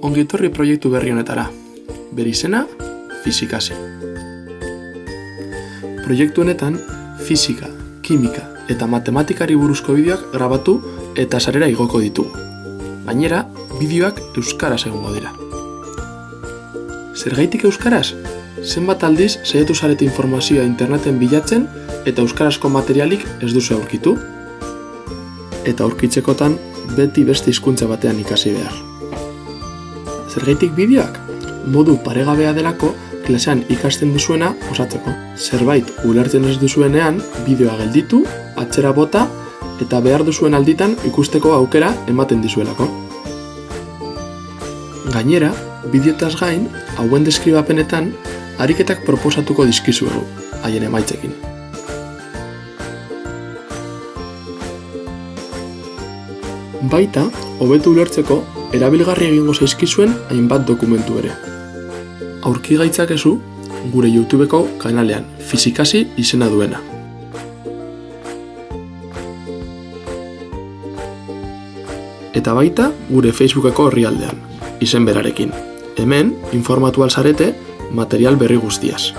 Ongietorri proiektu berri honetara. Bere izena, Fizikasi. Proiektu honetan, fisika, kimika eta matematikari buruzko bideoak grabatu eta sarera igoko ditugu. Gainera, bideoak euskaraz egongo dira. Zergaitik euskaraz? Zenbat aldiz saiatu zarete informazioa interneten bilatzen eta euskarazko materialik ez duzu aurkitu? Eta aurkitzekotan beti beste hizkuntza batean ikasi behar. Zergaitik bideoak? Modu paregabea delako klasean ikasten duzuena osatzeko. Zerbait ulertzen ez duzuenean, bideoa gelditu, atzera bota eta behar duzuen alditan ikusteko aukera ematen dizuelako. Gainera, bideotaz gain, hauen deskribapenetan, ariketak proposatuko dizkizuegu, haien emaitzekin. Baita, hobetu ulertzeko, erabilgarri egingo zaizkizuen hainbat dokumentu ere. Aurki gaitzakezu gure YouTubeko kanalean, Fizikasi izena duena. Eta baita gure Facebookeko orrialdean, izen berarekin. Hemen, informatu alzarete material berri guztiaz.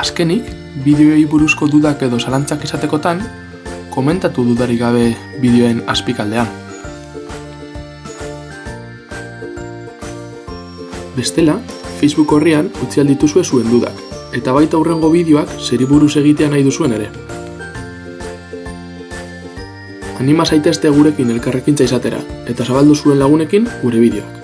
Azkenik, bideoei buruzko dudak edo zalantzak izatekotan, komentatu dudarik gabe bideoen azpikaldean. Bestela, Facebook orrian utzi aldituzue zuen dudak, eta baita hurrengo bideoak zeri buruz egitea nahi duzuen ere. Anima zaitezte gurekin elkarrekintza izatera, eta zabaldu zuen lagunekin gure bideoak.